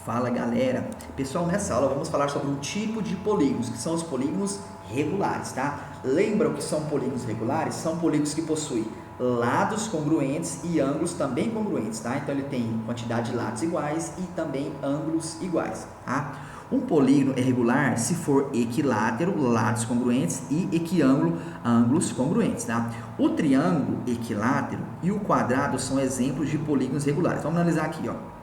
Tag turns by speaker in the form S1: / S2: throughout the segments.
S1: Fala galera, pessoal, nessa aula vamos falar sobre um tipo de polígonos, que são os polígonos regulares, tá? Lembram que são polígonos regulares? São polígonos que possuem lados congruentes e ângulos também congruentes, tá? Então ele tem quantidade de lados iguais e também ângulos iguais, tá? Um polígono é regular se for equilátero, lados congruentes, e equiângulo, ângulos congruentes, tá? O triângulo equilátero e o quadrado são exemplos de polígonos regulares. Vamos analisar aqui, ó.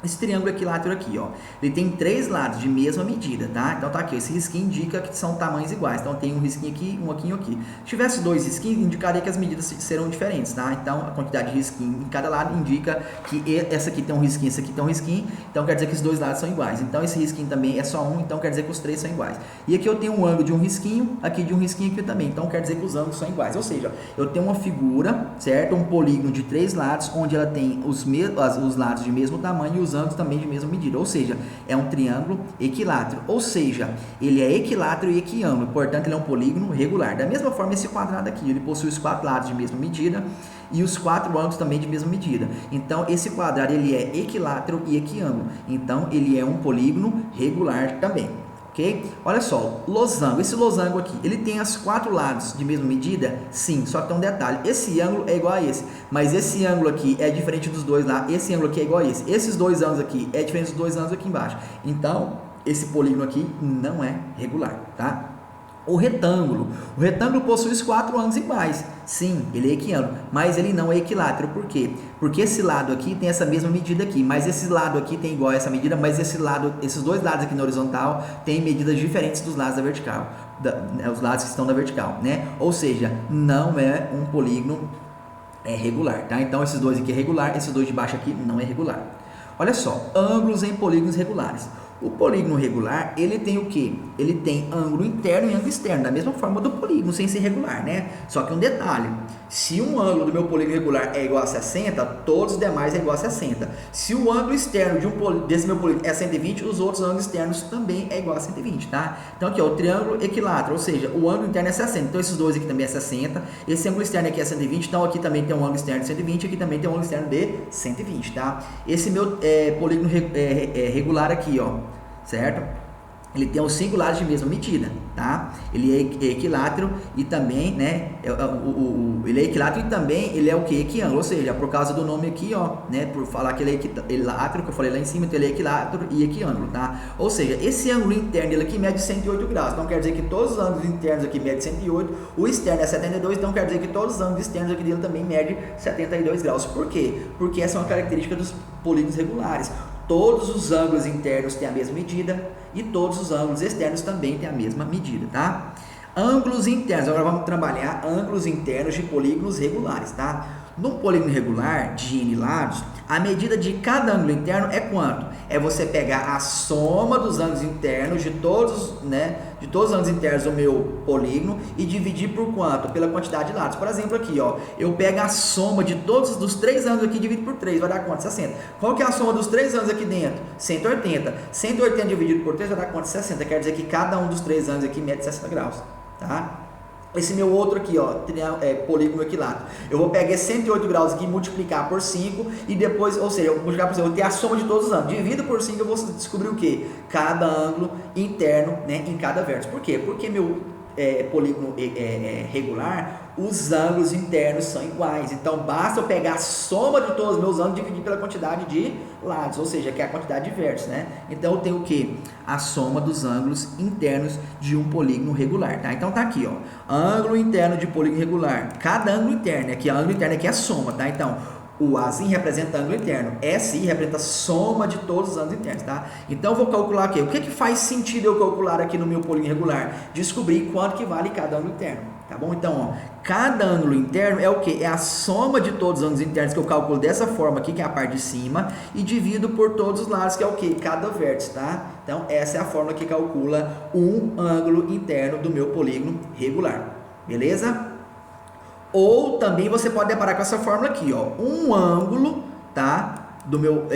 S1: Esse triângulo equilátero aqui, ó, ele tem 3 lados de mesma medida, tá? Então tá aqui, esse risquinho indica que são tamanhos iguais. Então tem um risquinho aqui, um aqui e um aqui. Se tivesse 2 risquinhos, indicaria que as medidas serão diferentes, tá? Então a quantidade de risquinho em cada lado indica que essa aqui tem um risquinho, essa aqui tem um risquinho. Então quer dizer que os dois lados são iguais. Então esse risquinho também é só um, então quer dizer que os 3 são iguais. E aqui eu tenho um ângulo de um risquinho, aqui de um risquinho aqui também. Então quer dizer que os ângulos são iguais. Ou seja, eu tenho uma figura, certo? Um polígono de 3 lados, onde ela tem os lados de mesmo tamanho e os ângulos também de mesma medida, ou seja, é um triângulo equilátero, ou seja, ele é equilátero e equiângulo, portanto ele é um polígono regular. Da mesma forma, esse quadrado aqui, ele possui os 4 lados de mesma medida e os 4 ângulos também de mesma medida. Então esse quadrado ele é equilátero e equiângulo, então ele é um polígono regular também. Okay? Olha só, losango, esse losango aqui, ele tem os 4 lados de mesma medida? Sim, só que tem um detalhe, esse ângulo é igual a esse, mas esse ângulo aqui é diferente dos dois lá, esse ângulo aqui é igual a esse, esses dois ângulos aqui é diferente dos dois ângulos aqui embaixo, então esse polígono aqui não é regular, tá? O retângulo possui os 4 ângulos iguais, sim, ele é equiângulo, mas ele não é equilátero, por quê? Porque esse lado aqui tem essa mesma medida aqui, mas esse lado aqui tem igual a essa medida, mas esses dois lados aqui na horizontal têm medidas diferentes dos lados da vertical, os lados que estão na vertical, né? Ou seja, não é um polígono regular, tá? Então esses dois aqui é regular, esses dois de baixo aqui não é regular. Olha só, ângulos em polígonos regulares. O polígono regular, ele tem o quê? Ele tem ângulo interno e ângulo externo, da mesma forma do polígono, sem ser regular, né? Só que um detalhe, se um ângulo do meu polígono regular é igual a 60, todos os demais é igual a 60. Se o ângulo externo desse meu polígono é 120, os outros ângulos externos também é igual a 120, tá? Então aqui, ó, o triângulo equilátero, ou seja, o ângulo interno é 60, então esses dois aqui também é 60, esse ângulo externo aqui é 120, então aqui também tem um ângulo externo de 120, aqui também tem um ângulo externo de 120, tá? Esse meu polígono regular aqui, ó, certo? Ele tem os 5 lados de mesma medida, tá? Ele é equilátero e também, né? Ele é equilátero e também ele é o que? Equiângulo, ou seja, por causa do nome aqui, ó, né? Por falar que ele é equilátero, que eu falei lá em cima, então ele é equilátero e equiângulo, tá? Ou seja, esse ângulo interno dele aqui mede 108 graus, então quer dizer que todos os ângulos internos aqui medem 108, o externo é 72, então quer dizer que todos os ângulos externos aqui dele também medem 72 graus. Por quê? Porque essa é uma característica dos polígonos regulares. Todos os ângulos internos têm a mesma medida e todos os ângulos externos também têm a mesma medida, tá? Ângulos internos, agora vamos trabalhar ângulos internos de polígonos regulares, tá? No polígono regular de N lados, a medida de cada ângulo interno é quanto? É você pegar a soma dos ângulos internos de todos, né, de todos os ângulos internos do meu polígono e dividir por quanto? Pela quantidade de lados. Por exemplo, aqui, ó, eu pego a soma de todos dos 3 ângulos aqui e divido por 3, vai dar quanto? 60. Qual que é a soma dos 3 ângulos aqui dentro? 180. 180 dividido por 3 vai dar quanto? 60. Quer dizer que cada um dos 3 ângulos aqui mede 60 graus, tá? Esse meu outro aqui, ó, polígono equilátero, eu vou pegar 108 graus aqui e multiplicar por 5 e depois, ou seja, eu vou multiplicar por 5, eu vou ter a soma de todos os ângulos, divido por 5, eu vou descobrir o que? Cada ângulo interno, né, em cada vértice. Por quê? Porque meu polígono regular, os ângulos internos são iguais, então basta eu pegar a soma de todos os meus ângulos e dividir pela quantidade de lados, ou seja, que é a quantidade de vértices, né? Então eu tenho o que? A soma dos ângulos internos de um polígono regular, tá? Então tá aqui, ó, ângulo interno de polígono regular, cada ângulo interno, aqui, ângulo interno aqui é a soma, tá? Então o Azinho representa ângulo interno, SI representa a soma de todos os ângulos internos, tá? Então eu vou calcular aqui, o que faz sentido eu calcular aqui no meu polígono regular? Descobrir quanto que vale cada ângulo interno, tá bom? Então, ó, cada ângulo interno é o que? É a soma de todos os ângulos internos que eu calculo dessa forma aqui, que é a parte de cima, e divido por todos os lados, que é o que? Cada vértice, tá? Então essa é a fórmula que calcula um ângulo interno do meu polígono regular, beleza? Ou também você pode deparar com essa fórmula aqui, ó, um ângulo, tá, do meu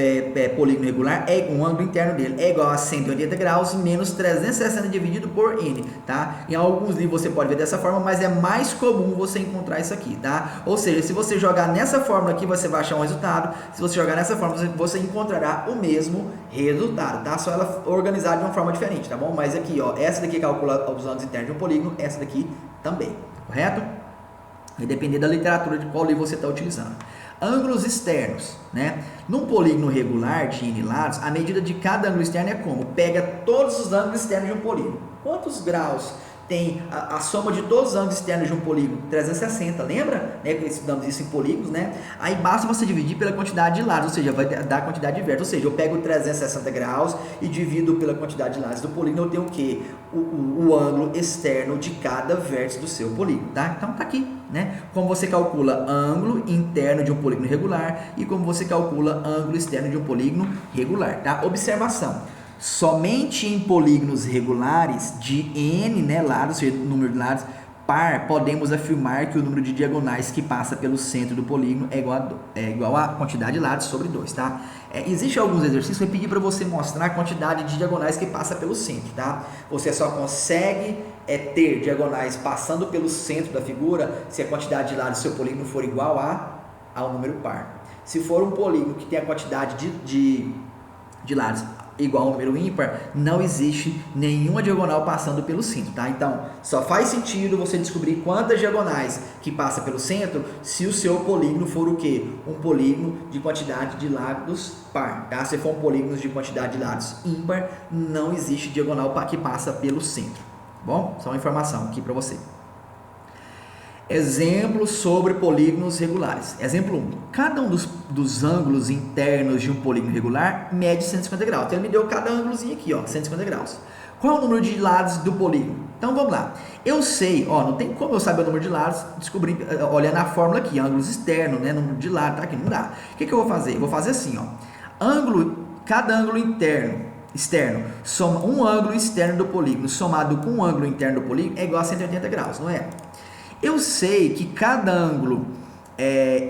S1: polígono regular, um ângulo interno dele é igual a 180 graus menos 360 dividido por n, tá? Em alguns livros você pode ver dessa forma, mas é mais comum você encontrar isso aqui, tá? Ou seja, se você jogar nessa fórmula aqui, você vai achar um resultado. Se você jogar nessa fórmula, você encontrará o mesmo resultado, tá? Só ela organizada de uma forma diferente, tá bom? Mas aqui, ó, essa daqui calcula os ângulos internos de um polígono, essa daqui também, correto? Vai depender da literatura de qual livro você está utilizando. Ângulos externos, né? Num polígono regular de n lados, a medida de cada ângulo externo é como? Pega todos os ângulos externos de um polígono. Quantos graus tem a soma de todos os ângulos externos de um polígono? 360, lembra? Né? Que estudamos isso em polígonos, né? Aí basta você dividir pela quantidade de lados, ou seja, vai dar a quantidade de vértices. Ou seja, eu pego 360 graus e divido pela quantidade de lados do polígono, eu tenho o quê? O ângulo externo de cada vértice do seu polígono, tá? Então tá aqui, né? Como você calcula ângulo interno de um polígono regular e como você calcula ângulo externo de um polígono regular, tá? Observação: somente em polígonos regulares de n, né, lados, ou seja, número de lados par, podemos afirmar que o número de diagonais que passa pelo centro do polígono é igual a quantidade de lados sobre 2, tá? Existem alguns exercícios que eu pedi para você mostrar a quantidade de diagonais que passa pelo centro, tá? Você só consegue ter diagonais passando pelo centro da figura se a quantidade de lados do seu polígono for igual ao número par. Se for um polígono que tem a quantidade de lados igual ao número ímpar, não existe nenhuma diagonal passando pelo centro, tá? Então, só faz sentido você descobrir quantas diagonais que passa pelo centro se o seu polígono for o quê? Um polígono de quantidade de lados par, tá? Se for um polígono de quantidade de lados ímpar, não existe diagonal que passa pelo centro, tá bom? Só uma informação aqui para você. Exemplos sobre polígonos regulares. Exemplo 1. Cada um dos ângulos internos de um polígono regular mede 150 graus. Então, ele me deu cada ângulozinho aqui, ó, 150 graus. Qual é o número de lados do polígono? Então, vamos lá. Eu sei, ó, não tem como eu saber o número de lados descobrindo, olhando a fórmula aqui, ângulos externos, né, número de lados, tá aqui, não dá. O que eu vou fazer? Eu vou fazer assim, ó. Cada ângulo externo, um ângulo externo do polígono somado com um ângulo interno do polígono é igual a 180 graus, não é? Eu sei que cada ângulo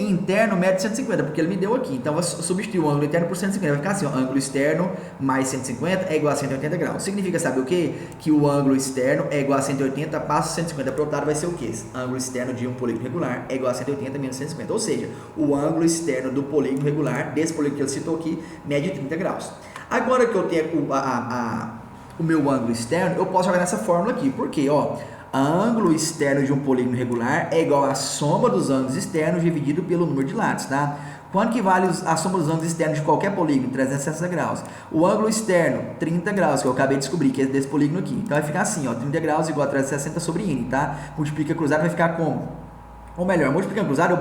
S1: interno mede 150, porque ele me deu aqui. Então, eu vou substituir o ângulo interno por 150. Vai ficar assim, ó, ângulo externo mais 150 é igual a 180 graus. Significa, sabe o quê? Que o ângulo externo é igual a 180, passa 150 para o outro lado, vai ser o quê? Ângulo externo de um polígono regular é igual a 180 menos 150. Ou seja, o ângulo externo do polígono regular, desse polígono que ele citou aqui, mede 30 graus. Agora que eu tenho o meu ângulo externo, eu posso jogar nessa fórmula aqui. Por quê? Ó, ângulo externo de um polígono regular é igual à soma dos ângulos externos dividido pelo número de lados, tá? Quanto que vale a soma dos ângulos externos de qualquer polígono? 360 graus. O ângulo externo, 30 graus, que eu acabei de descobrir, que é desse polígono aqui. Então, vai ficar assim, ó, 30 graus igual a 360 sobre n, tá? Multiplica cruzado, vai ficar como? Ou melhor, multiplicando cruzado, eu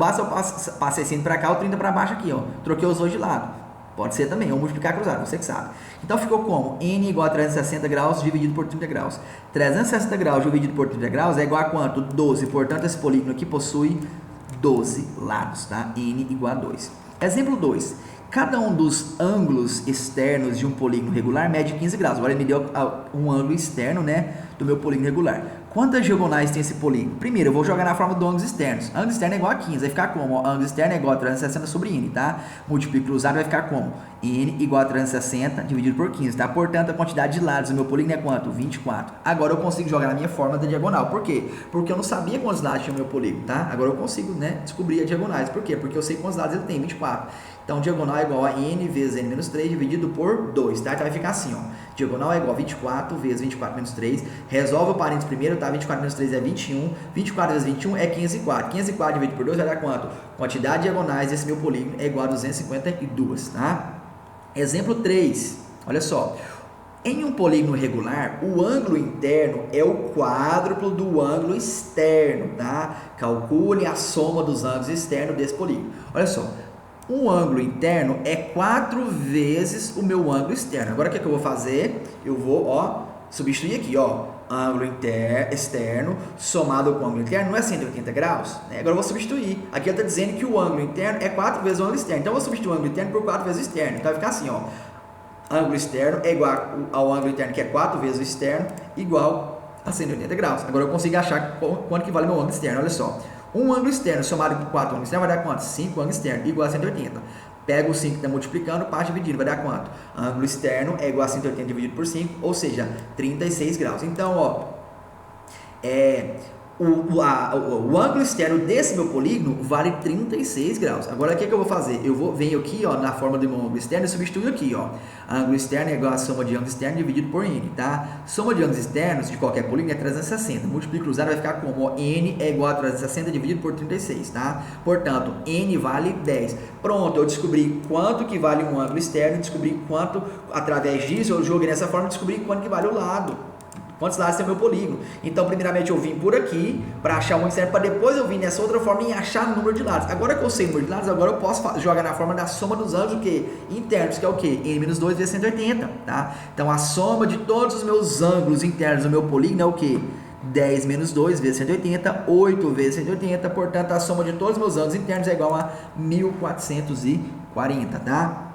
S1: passei esse n para cá, o 30 para baixo aqui, ó. Troquei os dois de lado. Pode ser também, ou multiplicar cruzado, você que sabe. Então, ficou como? N igual a 360 graus dividido por 30 graus. 360 graus dividido por 30 graus é igual a quanto? 12. Portanto, esse polígono aqui possui 12 lados, tá? N igual a 2. Exemplo 2. Cada um dos ângulos externos de um polígono regular mede 15 graus. Agora, ele me deu um ângulo externo, né, do meu polígono regular. Quantas diagonais tem esse polígono? Primeiro, eu vou jogar na forma dos ângulos externos. Ângulo externo é igual a 15, vai ficar como? Ó, ângulo externo é igual a 360 sobre n, tá? Multiplica cruzado, vai ficar como? N igual a 360 dividido por 15, tá? Portanto, a quantidade de lados do meu polígono é quanto? 24. Agora eu consigo jogar na minha forma da diagonal. Por quê? Porque eu não sabia quantos lados tinha o meu polígono, tá? Agora eu consigo, né, descobrir as diagonais. Por quê? Porque eu sei quantos lados ele tem, 24. Então, diagonal é igual a n vezes n menos 3 dividido por 2, tá? Então, vai ficar assim, ó. Diagonal é igual a 24 vezes 24 menos 3. Resolve o parênteses primeiro, tá? 24 menos 3 é 21. 24 vezes 21 é 504. 504 dividido por 2 vai dar quanto? Quantidade de diagonais desse meu polígono é igual a 252, tá? Exemplo 3. Olha só. Em um polígono regular, o ângulo interno é o quádruplo do ângulo externo, tá? Calcule a soma dos ângulos externos desse polígono. Olha só. O ângulo interno é 4 vezes o meu ângulo externo. Agora, o que eu vou fazer? Eu vou, ó, substituir aqui, ó, ângulo externo somado com o ângulo interno, não é 180 graus? Né? Agora, eu vou substituir. Aqui está dizendo que o ângulo interno é 4 vezes o ângulo externo. Então, eu vou substituir o ângulo interno por 4 vezes o externo. Então, vai ficar assim, ó, ângulo externo é igual ao ângulo interno, que é 4 vezes o externo, igual a 180 graus. Agora, eu consigo achar quanto que vale meu ângulo externo, olha só. Um ângulo externo somado com 4 ângulos externos vai dar quanto? 5 ângulos externos, igual a 180. Pega o 5 que está multiplicando, parte dividindo, vai dar quanto? Ângulo externo é igual a 180 dividido por 5, ou seja, 36 graus. Então, ó, o ângulo externo desse meu polígono vale 36 graus. Agora, o que eu vou fazer? Venho aqui, ó, na forma do meu ângulo externo e substituo aqui, ó. Ângulo externo é igual a soma de ângulos externos dividido por n, tá? Soma de ângulos externos de qualquer polígono é 360. Multiplica cruzado vai ficar como? Ó, n é igual a 360 dividido por 36, tá? Portanto, n vale 10. Pronto, eu descobri quanto que vale um ângulo externo, descobri quanto, através disso, eu joguei nessa forma, descobri quanto que vale o lado. Quantos lados tem o meu polígono? Então, primeiramente, eu vim por aqui para achar o ângulo externo, para depois eu vir nessa outra forma e achar o número de lados. Agora que eu sei o número de lados, agora eu posso jogar na forma da soma dos ângulos, o quê? Internos, que é o quê? N-2 vezes 180, tá? Então, a soma de todos os meus ângulos internos do meu polígono é o quê? 10 menos 2 vezes 180, 8 vezes 180, portanto, a soma de todos os meus ângulos internos é igual a 1440, tá?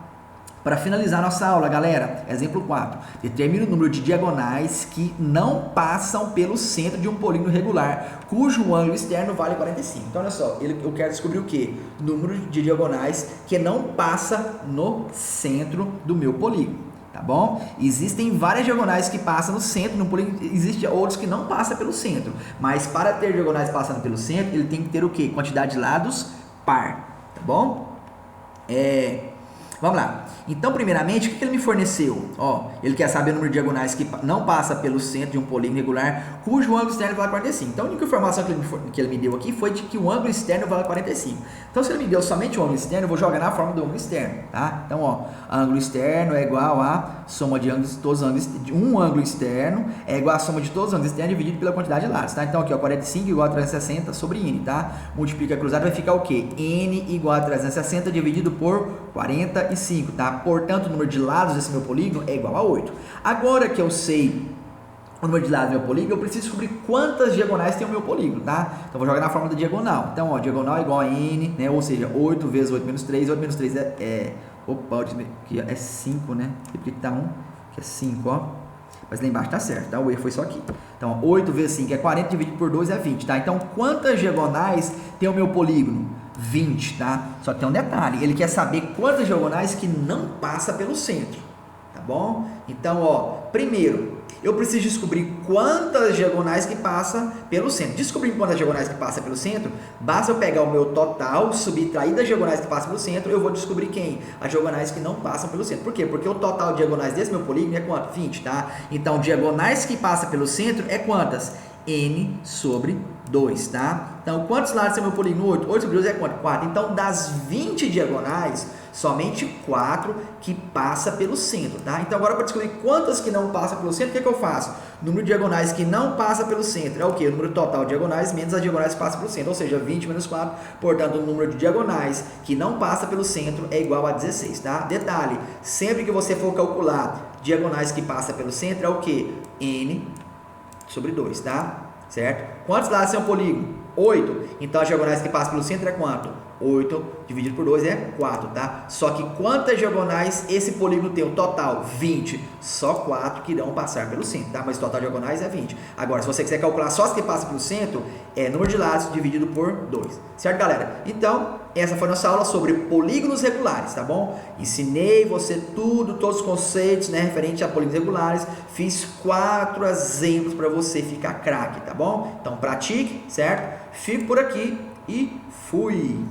S1: Para finalizar nossa aula, galera, exemplo 4. Determine o número de diagonais que não passam pelo centro de um polígono regular, cujo ângulo externo vale 45. Então, olha só, eu quero descobrir o quê? Número de diagonais que não passa no centro do meu polígono, tá bom? Existem várias diagonais que passam no centro, no polígono, existem outros que não passam pelo centro. Mas para ter diagonais passando pelo centro, ele tem que ter o quê? Quantidade de lados par, tá bom? Vamos lá. Então, primeiramente, o que ele me forneceu? Ó, ele quer saber o número de diagonais que não passa pelo centro de um polígono regular, cujo ângulo externo vale 45. Então, a única informação que ele me deu aqui foi de que o ângulo externo vale 45. Então, se ele me deu somente o ângulo externo, eu vou jogar na forma do ângulo externo, tá? Então, ó, ângulo externo é igual a soma de ângulos, todos os ângulos, um ângulo externo é igual a soma de todos os ângulos externos dividido pela quantidade de lados, tá? Então, aqui, ó, 45 igual a 360 sobre n, tá? Multiplica cruzado, vai ficar o quê? N igual a 360 dividido por 45, tá? Portanto, o número de lados desse meu polígono é igual a 8. Agora que eu sei o número de lados do meu polígono, eu preciso descobrir quantas diagonais tem o meu polígono, tá? Então, vou jogar na forma da diagonal. Então, ó, diagonal é igual a n, né? Ou seja, 8 vezes 8 menos 3. 8 menos 3 opa, aqui é 5, né? Aqui tá 1, que é 5, ó. Mas lá embaixo tá certo, tá? O erro foi só aqui. Então, 8 vezes 5 é 40, dividido por 2 é 20, tá? Então, quantas diagonais tem o meu polígono? 20, tá? Só que tem um detalhe, ele quer saber quantas diagonais que não passa pelo centro, tá bom? Então, ó, primeiro, eu preciso descobrir quantas diagonais que passa pelo centro. Descobrir quantas diagonais que passa pelo centro, basta eu pegar o meu total, subtrair das diagonais que passam pelo centro, eu vou descobrir quem? As diagonais que não passam pelo centro. Por quê? Porque o total de diagonais desse meu polígono é quanto? 20, tá? Então, diagonais que passam pelo centro é quantas? N sobre 2, tá? Então, quantos lados tem o meu polígono? 8. 8 sobre 2 é quanto? 4. Então, das 20 diagonais, somente 4 que passa pelo centro, tá? Então, agora para descobrir quantas que não passam pelo centro, o que eu faço? O número de diagonais que não passa pelo centro é o quê? O número total de diagonais menos as diagonais que passam pelo centro, ou seja, 20 menos 4. Portanto, o número de diagonais que não passa pelo centro é igual a 16, tá? Detalhe, sempre que você for calcular diagonais que passam pelo centro é o quê? N sobre 2, tá? Certo? Quantos lados tem um polígono? 8. Então, as diagonais que passam pelo centro é quanto? 8 dividido por 2 é 4, tá? Só que quantas diagonais esse polígono tem? O total, 20. Só 4 que irão passar pelo centro, tá? Mas o total de diagonais é 20. Agora, se você quiser calcular só as que passam pelo centro, é número de lados dividido por 2. Certo, galera? Então, essa foi a nossa aula sobre polígonos regulares, tá bom? Ensinei você todos os conceitos, né, referente a polígonos regulares. Fiz 4 exemplos para você ficar craque, tá bom? Então, pratique, certo? Fico por aqui e fui!